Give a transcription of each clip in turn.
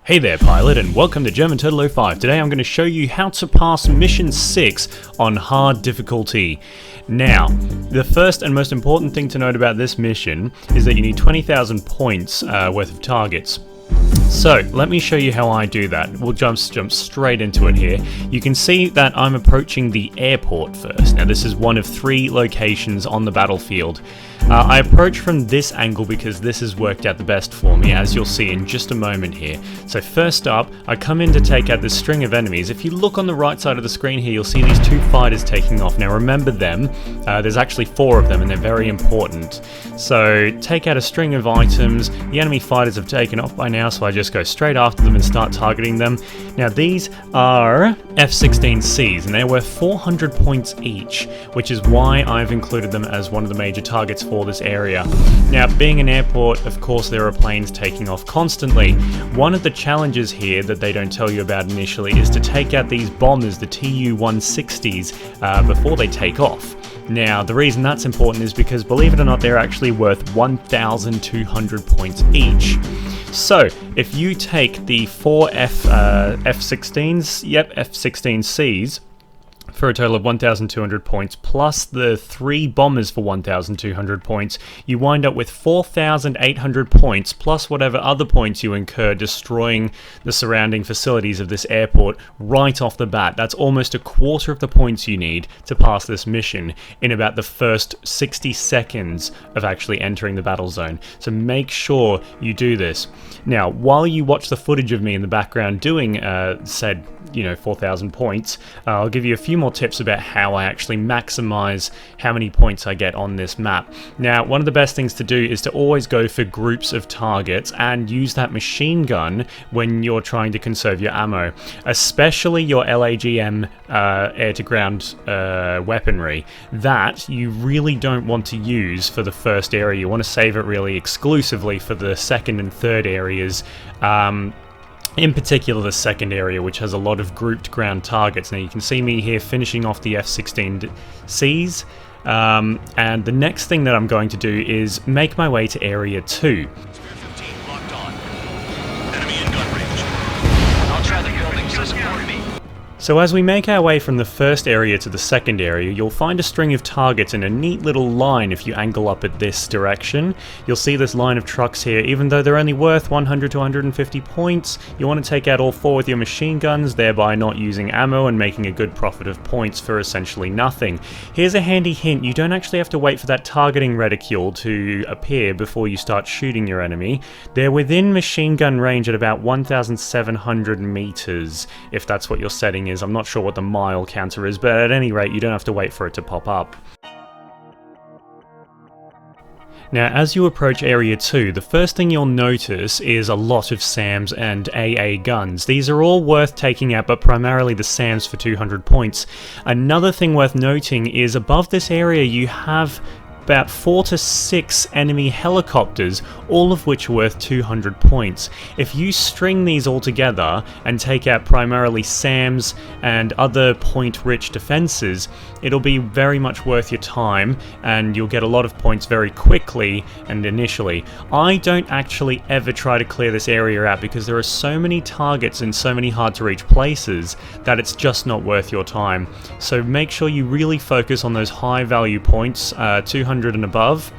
Hey there pilot, and welcome to German Turtle 05. Today I'm going to show you how to pass Mission 6 on hard difficulty. Now, the first and most important thing to note about this mission is that you need 20,000 points worth of targets. So, let me show you how I do that. We'll jump straight into it here. You can see that I'm approaching the airport first. Now, this is one of 3 locations on the battlefield. I approach from this angle because this has worked out the best for me, as you'll see in just a moment here. So first up, I come in to take out this string of enemies. If you look on the right side of the screen here, you'll see these 2 fighters taking off. Now remember them, there's actually 4 of them and they're very important. So take out a string of items. The enemy fighters have taken off by now, so I just go straight after them and start targeting them. Now these are F-16Cs and they're worth 400 points each, which is why I've included them as one of the major targets for this area. Now, being an airport, of course, there are planes taking off constantly. One of the challenges here that they don't tell you about initially is to take out these bombers, the Tu-160s, before they take off. Now, the reason that's important is because, believe it or not, they're actually worth 1,200 points each. So, if you take the 4 F-16s, F-16Cs, for a total of 1,200 points, plus the 3 bombers for 1,200 points, you wind up with 4,800 points, plus whatever other points you incur destroying the surrounding facilities of this airport right off the bat. That's almost a quarter of the points you need to pass this mission in about the first 60 seconds of actually entering the battle zone. So make sure you do this. Now, while you watch the footage of me in the background doing said 4,000 points, I'll give you a few more tips about how I actually maximize how many points I get on this map. Now, one of the best things to do is to always go for groups of targets and use that machine gun when you're trying to conserve your ammo, especially your LAGM air-to-ground weaponry. That you really don't want to use for the first area. You want to save it really exclusively for the second and third areas. In particular the second area, which has a lot of grouped ground targets. Now you can see me here finishing off the F-16Cs, and the next thing that I'm going to do is make my way to Area 2. Spare 15 locked on. Enemy in gun range. I'll try the buildings to support me. So as we make our way from the first area to the second area, you'll find a string of targets in a neat little line if you angle up at this direction. You'll see this line of trucks here. Even though they're only worth 100 to 150 points, you want to take out all 4 with your machine guns, thereby not using ammo and making a good profit of points for essentially nothing. Here's a handy hint: you don't actually have to wait for that targeting reticule to appear before you start shooting your enemy. They're within machine gun range at about 1,700 meters, if that's what your setting is. I'm not sure what the mile counter is, but at any rate, you don't have to wait for it to pop up. Now, as you approach Area 2, the first thing you'll notice is a lot of SAMs and AA guns. These are all worth taking out, but primarily the SAMs for 200 points. Another thing worth noting is above this area you have about 4 to 6 enemy helicopters, all of which are worth 200 points. If you string these all together and take out primarily SAMs and other point-rich defenses, it'll be very much worth your time and you'll get a lot of points very quickly and initially. I don't actually ever try to clear this area out because there are so many targets in so many hard-to-reach places that it's just not worth your time. So make sure you really focus on those high-value points, 200 and above,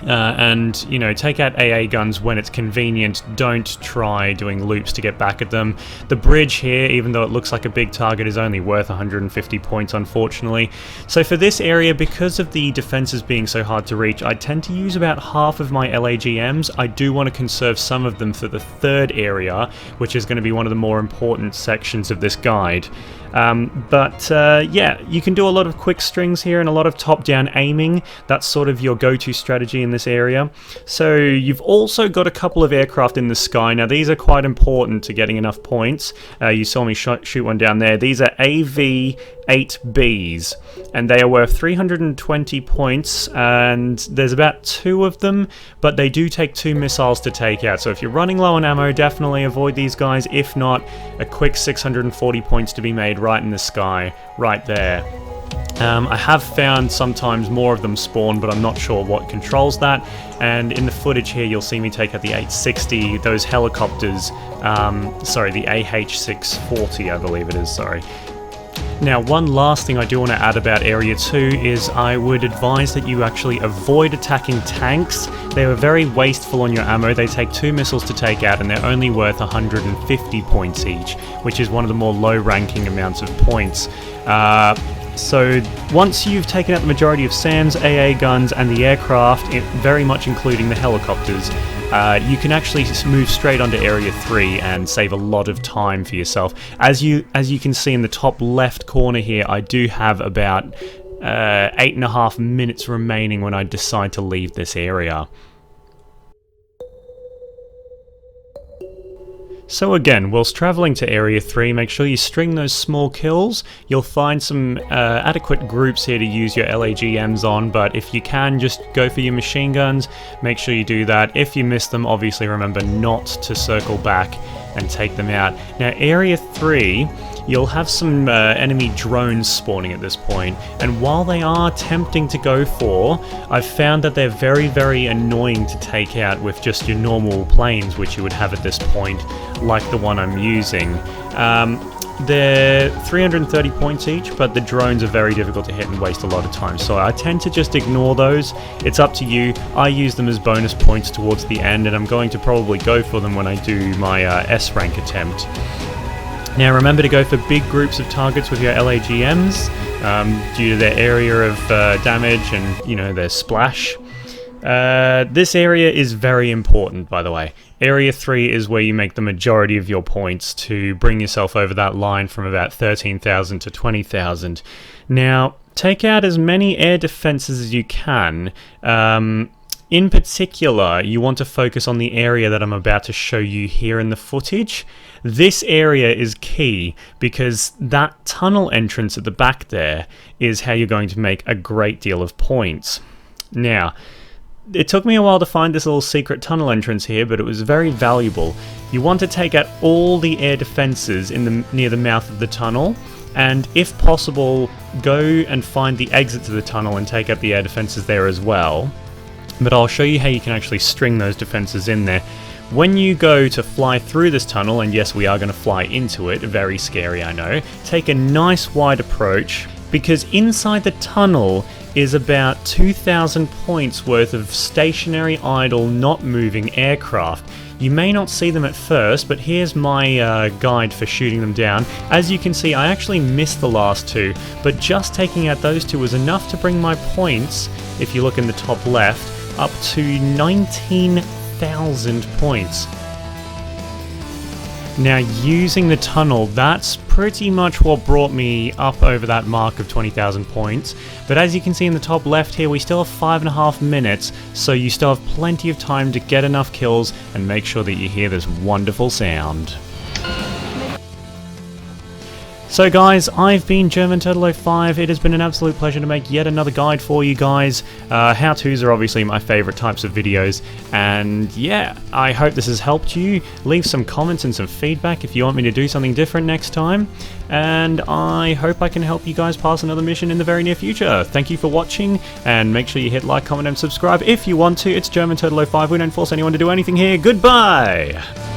and take out AA guns when it's convenient. Don't try doing loops to get back at them. The bridge here, even though it looks like a big target, is only worth 150 points, unfortunately. So for this area, because of the defenses being so hard to reach, I tend to use about half of my LAGMs. I do want to conserve some of them for the third area, which is going to be one of the more important sections of this guide. Yeah, you can do a lot of quick strings here and a lot of top-down aiming. That's sort of your go-to strategy in this area. So you've also got a couple of aircraft in the sky. Now these are quite important to getting enough points. You saw me shoot one down there. These are AV-8Bs and they are worth 320 points, and there's about 2 of them, but they do take 2 missiles to take out. So if you're running low on ammo, definitely avoid these guys. If not, a quick 640 points to be made right in the sky, right there. I have found sometimes more of them spawn, but I'm not sure what controls that. And in the footage here, you'll see me take out the 860, those helicopters, sorry, the AH-640, I believe it is, sorry. Now, one last thing I do want to add about Area 2 is I would advise that you actually avoid attacking tanks. They are very wasteful on your ammo. They take 2 missiles to take out, and they're only worth 150 points each, which is one of the more low-ranking amounts of points. So once you've taken out the majority of SAMs, AA guns, and the aircraft, very much including the helicopters, you can actually move straight onto Area 3 and save a lot of time for yourself. As you can see in the top left corner here, I do have about 8.5 minutes remaining when I decide to leave this area. So again, whilst travelling to Area 3, make sure you string those small kills. You'll find some adequate groups here to use your LAGMs on, but if you can, just go for your machine guns. Make sure you do that. If you miss them, obviously remember not to circle back and take them out. Now, Area 3, you'll have some enemy drones spawning at this point, and while they are tempting to go for, I've found that they're very, very annoying to take out with just your normal planes, which you would have at this point, like the one I'm using. They're 330 points each, but the drones are very difficult to hit and waste a lot of time, so I tend to just ignore those. It's up to you. I use them as bonus points towards the end, and I'm going to probably go for them when I do my S rank attempt. Now remember to go for big groups of targets with your LAGMs due to their area of damage and, you know, their splash. This area is very important, by the way. Area 3 is where you make the majority of your points to bring yourself over that line from about 13,000 to 20,000. Now, take out as many air defenses as you can. In particular, you want to focus on the area that I'm about to show you here in the footage. This area is key because that tunnel entrance at the back there is how you're going to make a great deal of points. Now, it took me a while to find this little secret tunnel entrance here, but it was very valuable. You want to take out all the air defenses near the mouth of the tunnel, and if possible, go and find the exit to the tunnel and take out the air defenses there as well. But I'll show you how you can actually string those defenses in there. When you go to fly through this tunnel, and yes, we are going to fly into it, very scary I know, take a nice wide approach, because inside the tunnel is about 2,000 points worth of stationary, idle, not moving aircraft. You may not see them at first, but here's my guide for shooting them down. As you can see, I actually missed the last 2, but just taking out those 2 was enough to bring my points, if you look in the top left, up to 19,000 points. Now, using the tunnel, that's pretty much what brought me up over that mark of 20,000 points. But as you can see in the top left here, we still have 5.5 minutes, so you still have plenty of time to get enough kills and make sure that you hear this wonderful sound. So guys, I've been GermanTurtle05. It has been an absolute pleasure to make yet another guide for you guys. How-tos are obviously my favourite types of videos, and yeah, I hope this has helped you. Leave some comments and some feedback if you want me to do something different next time, and I hope I can help you guys pass another mission in the very near future. Thank you for watching, and make sure you hit like, comment and subscribe if you want to. It's GermanTurtle05. We don't force anyone to do anything here. Goodbye!